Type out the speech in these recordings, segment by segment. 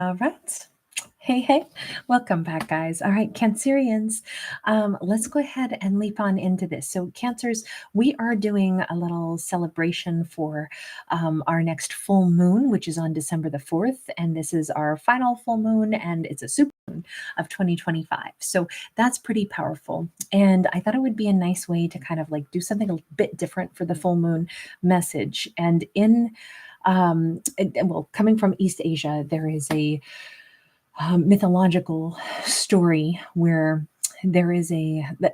All right. Hey, welcome back, guys. All right, Cancerians, let's go ahead and leap on into this. So, Cancers, we are doing a little celebration for our next full moon, which is on December the 4th. And this is our final full moon, and it's a super moon of 2025. So, that's pretty powerful. And I thought it would be a nice way to kind of like do something a bit different for the full moon message. And well, coming from East Asia, there is a mythological story where there is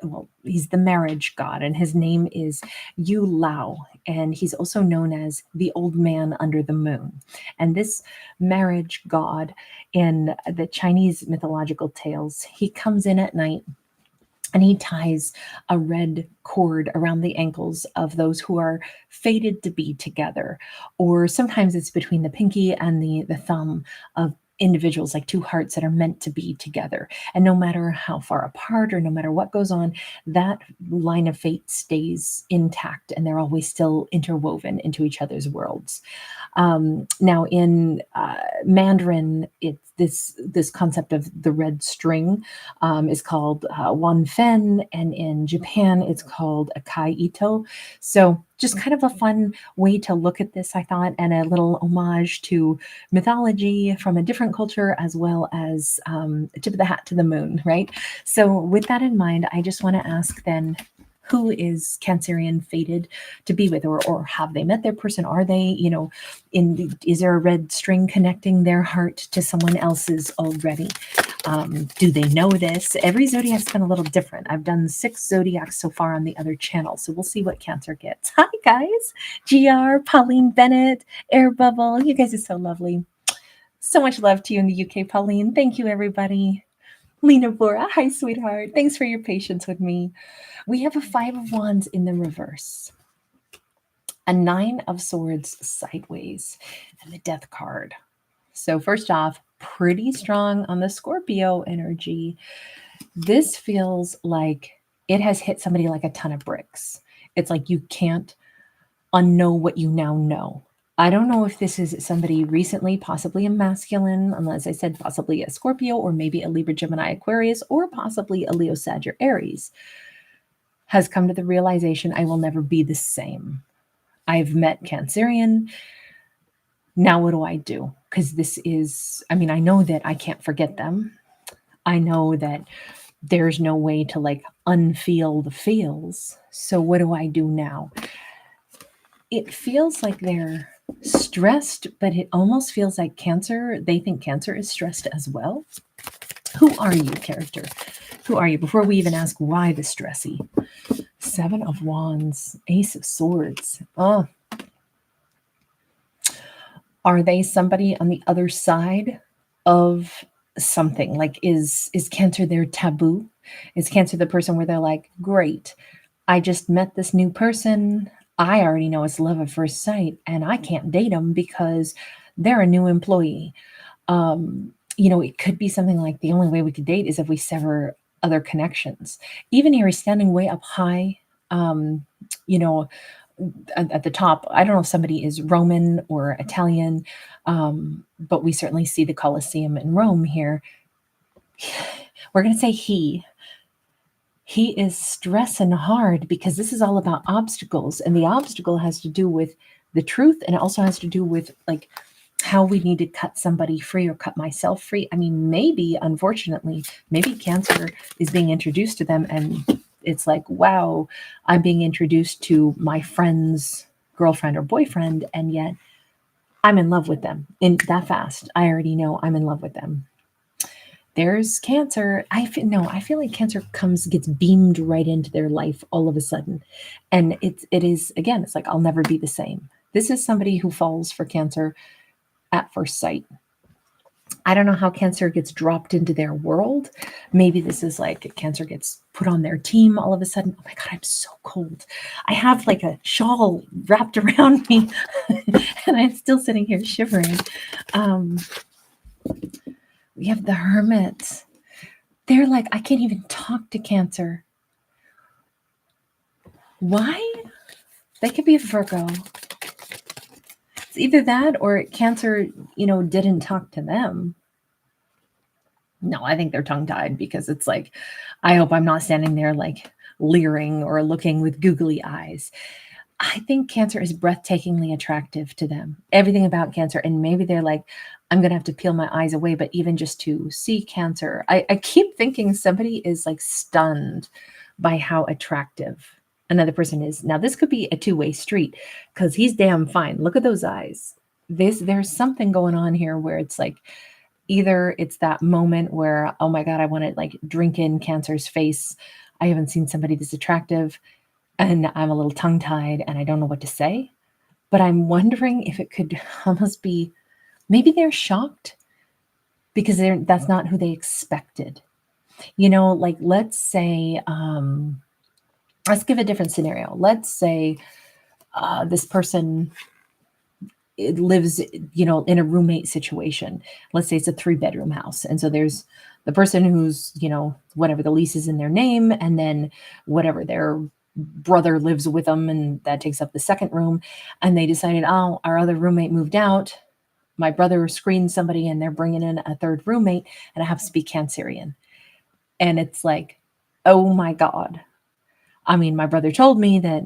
well, he's the marriage god, and his name is Yu Lao, and he's also known as the old man under the moon. And this marriage god in the Chinese mythological tales, he comes in at night and he ties a red cord around the ankles of those who are fated to be together. Or sometimes it's between the pinky and the thumb of individuals, like two hearts that are meant to be together. And no matter how far apart or no matter what goes on, that line of fate stays intact and they're always still interwoven into each other's worlds. Now, in Mandarin, it's this concept of the red string is called Wan Fen, and in Japan, it's called Akai Ito. So, just kind of a fun way to look at this, I thought, and a little homage to mythology from a different culture, as well as tip of the hat to the moon, right? So, with that in mind, I just want to ask then, who is Cancerian fated to be with, or have they met their person? Are they, is there a red string connecting their heart to someone else's already? Do they know this? Every zodiac's been a little different. I've done 6 zodiacs so far on the other channel, so we'll see what Cancer gets. Hi, guys. GR, Pauline Bennett, Air Bubble. You guys are so lovely. So much love to you in the UK, Pauline. Thank you, everybody. Lena Bora, hi, sweetheart. Thanks for your patience with me. We have a 5 of Wands in the reverse, a 9 of Swords sideways, and the Death card. So, first off, pretty strong on the Scorpio energy. This feels like it has hit somebody like a ton of bricks. It's like you can't unknow what you now know. I don't know if this is somebody recently, possibly a masculine, unless I said possibly a Scorpio, or maybe a Libra, Gemini, Aquarius, or possibly a Leo, Sag, or Aries, has come to the realization, I will never be the same. I've met Cancerian. Now what do I do? Because this is, I know that I can't forget them. I know that there's no way to like unfeel the feels. So what do I do now? It feels like they're stressed, but it almost feels like Cancer, they think Cancer is stressed as well. Who are you, character? Who are you? Before we even ask why the stressy. 7 of Wands, Ace of Swords. Oh. Are they somebody on the other side of something? Like, is Cancer their taboo? Is Cancer the person where they're like, great, I just met this new person. I already know it's love at first sight, and I can't date them because they're a new employee. It could be something like the only way we could date is if we sever other connections. Even here, he's standing way up high, at the top. I don't know if somebody is Roman or Italian, but we certainly see the Colosseum in Rome here. We're going to say he is stressing hard because this is all about obstacles, and the obstacle has to do with the truth, and it also has to do with like how we need to cut somebody free or cut myself free. Maybe, unfortunately, maybe Cancer is being introduced to them and it's like, wow, I'm being introduced to my friend's girlfriend or boyfriend, and yet I'm in love with them in that fast. I already know I'm in love with them. There's Cancer. I feel like Cancer gets beamed right into their life all of a sudden. And it is, again, it's like, I'll never be the same. This is somebody who falls for Cancer at first sight. I don't know how Cancer gets dropped into their world. Maybe this is like Cancer gets put on their team all of a sudden. Oh my God, I'm so cold. I have like a shawl wrapped around me and I'm still sitting here shivering. We have the Hermit. They're like, I can't even talk to Cancer. Why? They could be a Virgo. It's either that or Cancer, didn't talk to them. No, I think they're tongue-tied because it's like, I hope I'm not standing there like leering or looking with googly eyes. I think Cancer is breathtakingly attractive to them. Everything about Cancer, and maybe they're like, I'm gonna have to peel my eyes away, but even just to see Cancer, I keep thinking somebody is like stunned by how attractive another person is. Now, this could be a two-way street because he's damn fine. Look at those eyes. There's something going on here where it's like either it's that moment where, oh my God, I want to like drink in Cancer's face. I haven't seen somebody this attractive and I'm a little tongue tied and I don't know what to say. But I'm wondering if it could almost be maybe they're shocked because that's not who they expected. Like let's say, let's give a different scenario. Let's say this person lives, in a roommate situation. Let's say it's a 3-bedroom house. And so there's the person who's, whatever the lease is in their name, and then whatever their brother lives with them, and that takes up the second room. And they decided, oh, our other roommate moved out. My brother screened somebody and they're bringing in a third roommate, and it happens to be Cancerian. And it's like, oh my God. I mean, my brother told me that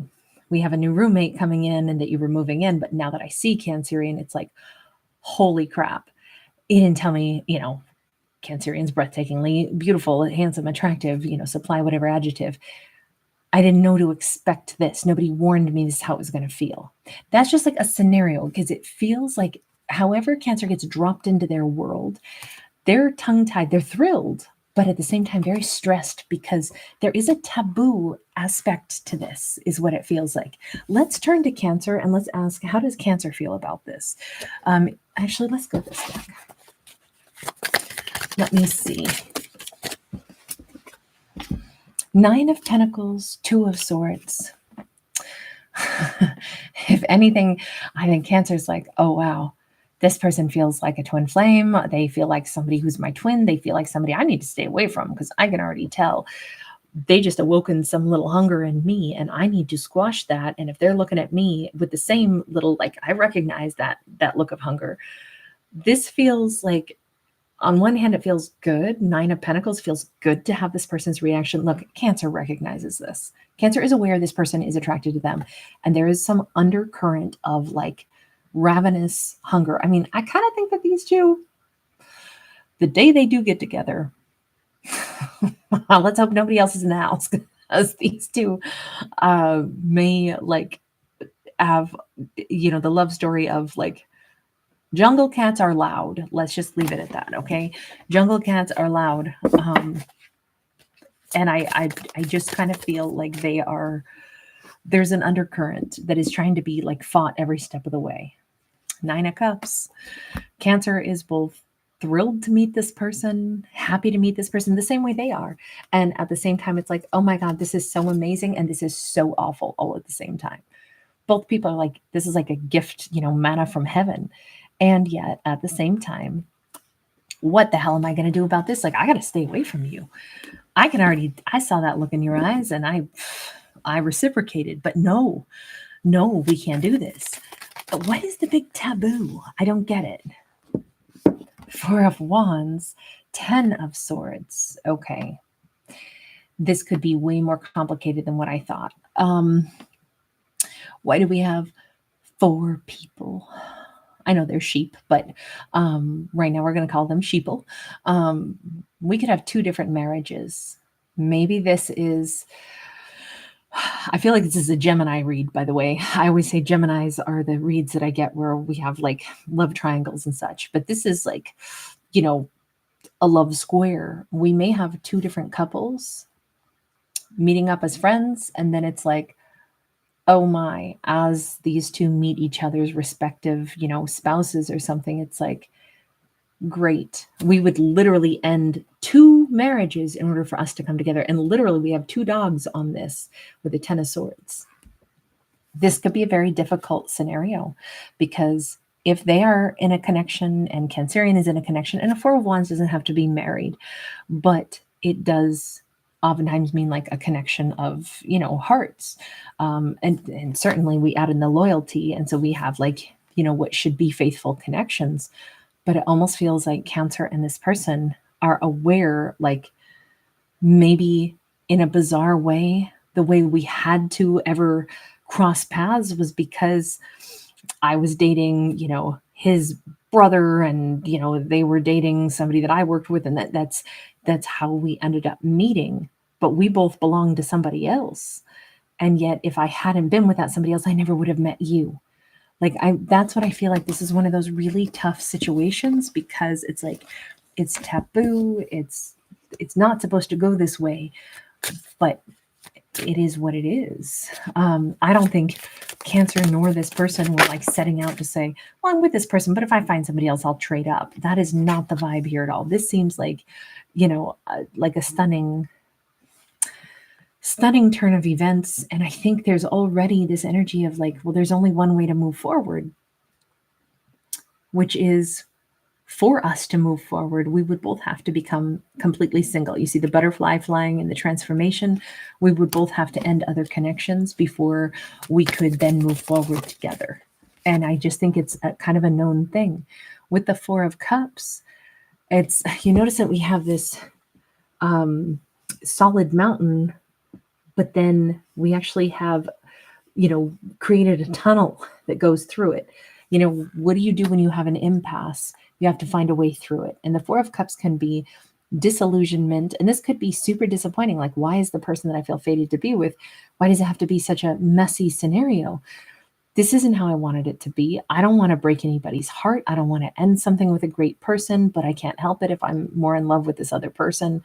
we have a new roommate coming in and that you were moving in. But now that I see Cancerian, it's like, holy crap. He didn't tell me, Cancerian's breathtakingly beautiful, handsome, attractive, supply whatever adjective. I didn't know to expect this. Nobody warned me this is how it was going to feel. That's just like a scenario because it feels like however Cancer gets dropped into their world, they're tongue-tied, they're thrilled, but at the same time very stressed because there is a taboo aspect to this, is what it feels like. Let's turn to Cancer and let's ask, how does Cancer feel about this? Actually, let's go this back. Let me see. 9 of Pentacles, 2 of Swords. If anything, I think Cancer's like, oh, wow, this person feels like a twin flame. They feel like somebody who's my twin. They feel like somebody I need to stay away from because I can already tell they just awoken some little hunger in me and I need to squash that. And if they're looking at me with the same little, like, I recognize that look of hunger, this feels like, on one hand, it feels good. 9 of Pentacles feels good to have this person's reaction. Look, Cancer recognizes this. Cancer is aware this person is attracted to them. And there is some undercurrent of like ravenous hunger. I mean, I kind of think that these two, the day they do get together, let's hope nobody else is in the house because these two may like have, the love story of like, jungle cats are loud. Let's just leave it at that, okay? Jungle cats are loud. And I just kind of feel like there's an undercurrent that is trying to be like fought every step of the way. 9 of Cups. Cancer is both thrilled to meet this person, happy to meet this person the same way they are. And at the same time, it's like, oh my God, this is so amazing. And this is so awful all at the same time. Both people are like, this is like a gift, manna from heaven. And yet at the same time, what the hell am I going to do about this? Like, I got to stay away from you. I saw that look in your eyes and I reciprocated, but no, we can't do this. But what is the big taboo? I don't get it. 4 of Wands, 10 of Swords. Okay. This could be way more complicated than what I thought. Why do we have 4 people? I know they're sheep, but right now we're going to call them sheeple. We could have 2 different marriages. Maybe this is, I feel like this is a Gemini read, by the way. I always say Geminis are the reads that I get where we have like love triangles and such, but this is like, a love square. We may have 2 different couples meeting up as friends, and then it's like, oh my, as these 2 meet each other's respective, spouses or something, it's like, great. We would literally end 2 marriages in order for us to come together. And literally we have 2 dogs on this with the 10 of Swords. This could be a very difficult scenario because if they are in a connection and Cancerian is in a connection, and a 4 of Wands doesn't have to be married, but it does oftentimes mean like a connection of, hearts. And certainly we add in the loyalty. And so we have like, what should be faithful connections. But it almost feels like Cancer and this person are aware, like maybe in a bizarre way, the way we had to ever cross paths was because I was dating, his brother, and they were dating somebody that I worked with, and that's how we ended up meeting. But we both belonged to somebody else. And yet if I hadn't been with that somebody else, I never would have met you. Like that's what I feel like. This is one of those really tough situations because it's like it's taboo. It's not supposed to go this way, but it is what it is. I don't think Cancer nor this person were like setting out to say, well, I'm with this person, but if I find somebody else, I'll trade up. That is not the vibe here at all. This seems like, like a stunning turn of events. And I think there's already this energy of like, well, there's only one way to move forward, which is for us to move forward, we would both have to become completely single. You see the butterfly flying in the transformation. We would both have to end other connections before we could then move forward together. And I just think it's a kind of a known thing. With the Four of Cups, you notice that we have this solid mountain, but then we actually have, created a tunnel that goes through it. What do you do when you have an impasse? You have to find a way through it. And the Four of Cups can be disillusionment. And this could be super disappointing. Like, why is the person that I feel fated to be with, why does it have to be such a messy scenario? This isn't how I wanted it to be. I don't want to break anybody's heart. I don't want to end something with a great person, but I can't help it if I'm more in love with this other person.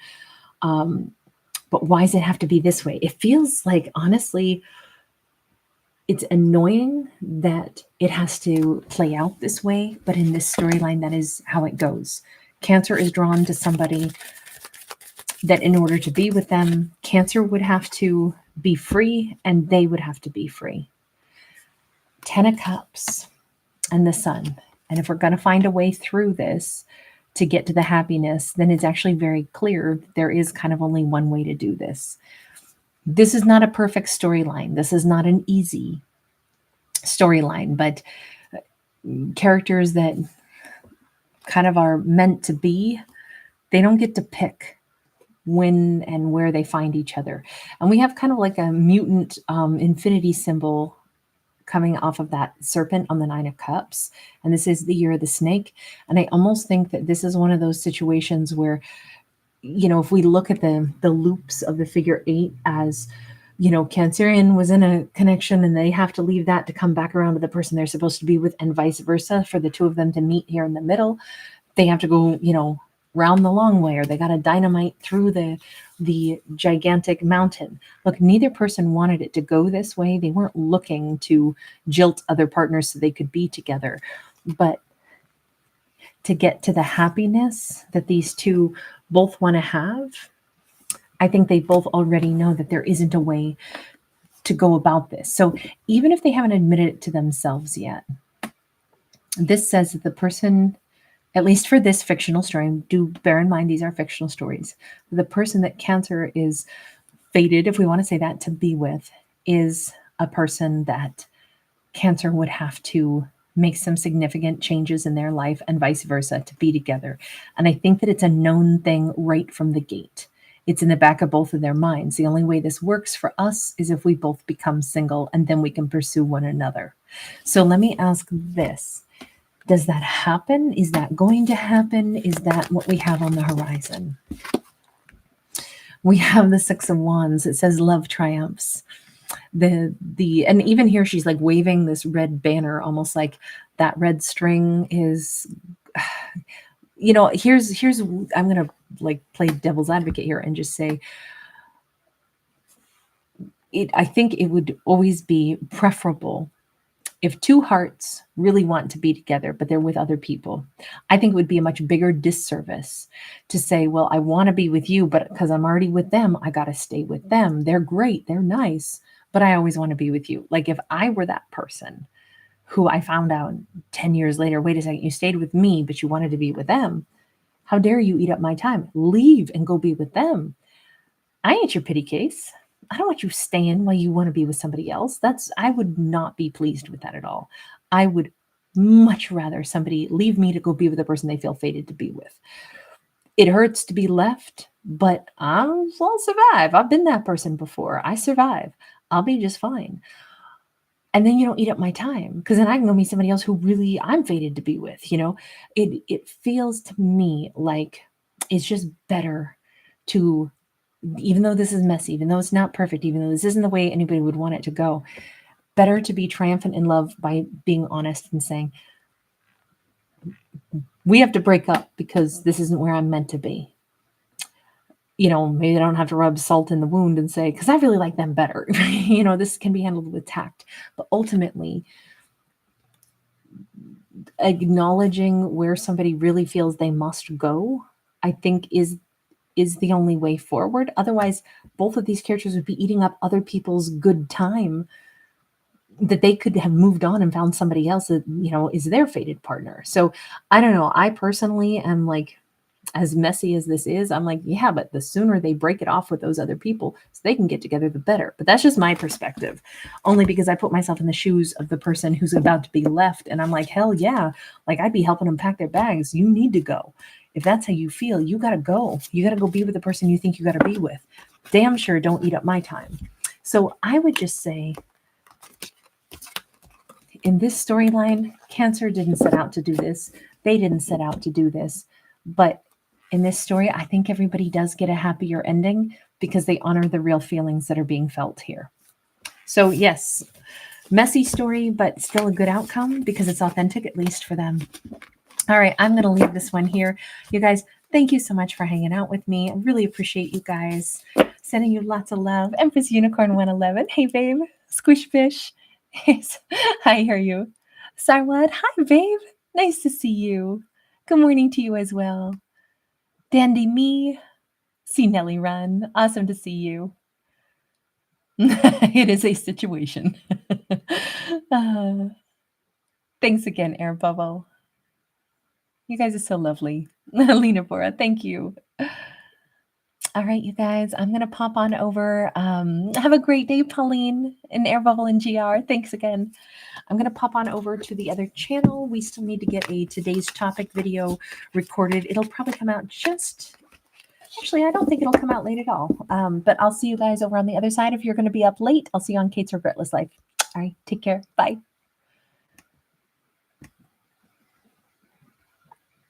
But why does it have to be this way? It feels like, honestly, it's annoying that it has to play out this way, but in this storyline, that is how it goes. Cancer is drawn to somebody that in order to be with them, Cancer would have to be free and they would have to be free. 10 of Cups and the Sun. And if we're going to find a way through this to get to the happiness, then it's actually very clear there is kind of only one way to do this. This is not a perfect storyline. This is not an easy storyline, but characters that kind of are meant to be, they don't get to pick when and where they find each other. And we have kind of like a mutant infinity symbol coming off of that serpent on the 9 of Cups. And this is the year of the snake. And I almost think that this is one of those situations where, if we look at the loops of the figure 8 as, Cancerian was in a connection and they have to leave that to come back around to the person they're supposed to be with, and vice versa, for the two of them to meet here in the middle. They have to go, round the long way, or they got to dynamite through the gigantic mountain. Look, neither person wanted it to go this way. They weren't looking to jilt other partners so they could be together. But to get to the happiness that these two both want to have, I think they both already know that there isn't a way to go about this. So even if they haven't admitted it to themselves yet, this says that the person, at least for this fictional story, do bear in mind these are fictional stories, the person that Cancer is fated, if we want to say that, to be with, is a person that Cancer would have to make some significant changes in their life and vice versa to be together. And I think that it's a known thing right from the gate. It's in the back of both of their minds. The only way this works for us is if we both become single, and then we can pursue one another. So let me ask this. Does that happen? Is that going to happen? Is that what we have on the horizon? We have the Six of Wands. It says love triumphs. And even here she's like waving this red banner, almost like that red string is, here's I'm gonna like play devil's advocate here and just say I think it would always be preferable if two hearts really want to be together, but they're with other people. I think it would be a much bigger disservice to say, well, I want to be with you, but because I'm already with them, I got to stay with them. They're great. They're nice, but I always want to be with you. Like if I were that person who I found out 10 years later, wait a second, you stayed with me, but you wanted to be with them. How dare you eat up my time? Leave and go be with them. I ain't your pity case. I don't want you staying while you want to be with somebody else. I would not be pleased with that at all. I would much rather somebody leave me to go be with the person they feel fated to be with. It hurts to be left, but I'll survive. I've been that person before. I survive. I'll be just fine. And then you don't eat up my time, because then I can go meet somebody else who really I'm fated to be with. It feels to me like it's just better to, even though this is messy, even though it's not perfect, even though this isn't the way anybody would want it to go, better to be triumphant in love by being honest and saying, we have to break up because this isn't where I'm meant to be. Maybe I don't have to rub salt in the wound and say, because I really like them better. This can be handled with tact. But ultimately, acknowledging where somebody really feels they must go, I think is the only way forward. Otherwise, both of these characters would be eating up other people's good time that they could have moved on and found somebody else that, is their fated partner. So I don't know. I personally am like, as messy as this is, I'm like, yeah, but the sooner they break it off with those other people so they can get together, the better. But that's just my perspective, only because I put myself in the shoes of the person who's about to be left. And I'm like, hell yeah, like I'd be helping them pack their bags. You need to go. If that's how you feel, you got to go. You got to go be with the person you think you got to be with. Damn sure don't eat up my time. So I would just say, in this storyline, Cancer didn't set out to do this. They didn't set out to do this. But in this story, I think everybody does get a happier ending because they honor the real feelings that are being felt here. So yes, messy story, but still a good outcome because it's authentic, at least for them. All right, I'm going to leave this one here. You guys, thank you so much for hanging out with me. I really appreciate you guys. Sending you lots of love. Empress Unicorn 111. Hey, babe. Squish fish. I hear you. Sarwad. Hi, babe. Nice to see you. Good morning to you as well. Dandy me. See Nelly run. Awesome to see you. It is a situation. Thanks again, Air Bubble. You guys are so lovely. Lena Bora, thank you. All right, you guys, I'm going to pop on over. Have a great day, Pauline and Air Bubble and GR. Thanks again. I'm going to pop on over to the other channel. We still need to get a today's topic video recorded. It'll probably come out actually, I don't think it'll come out late at all. But I'll see you guys over on the other side. If you're going to be up late, I'll see you on Kate's Regretless Life. All right, take care. Bye.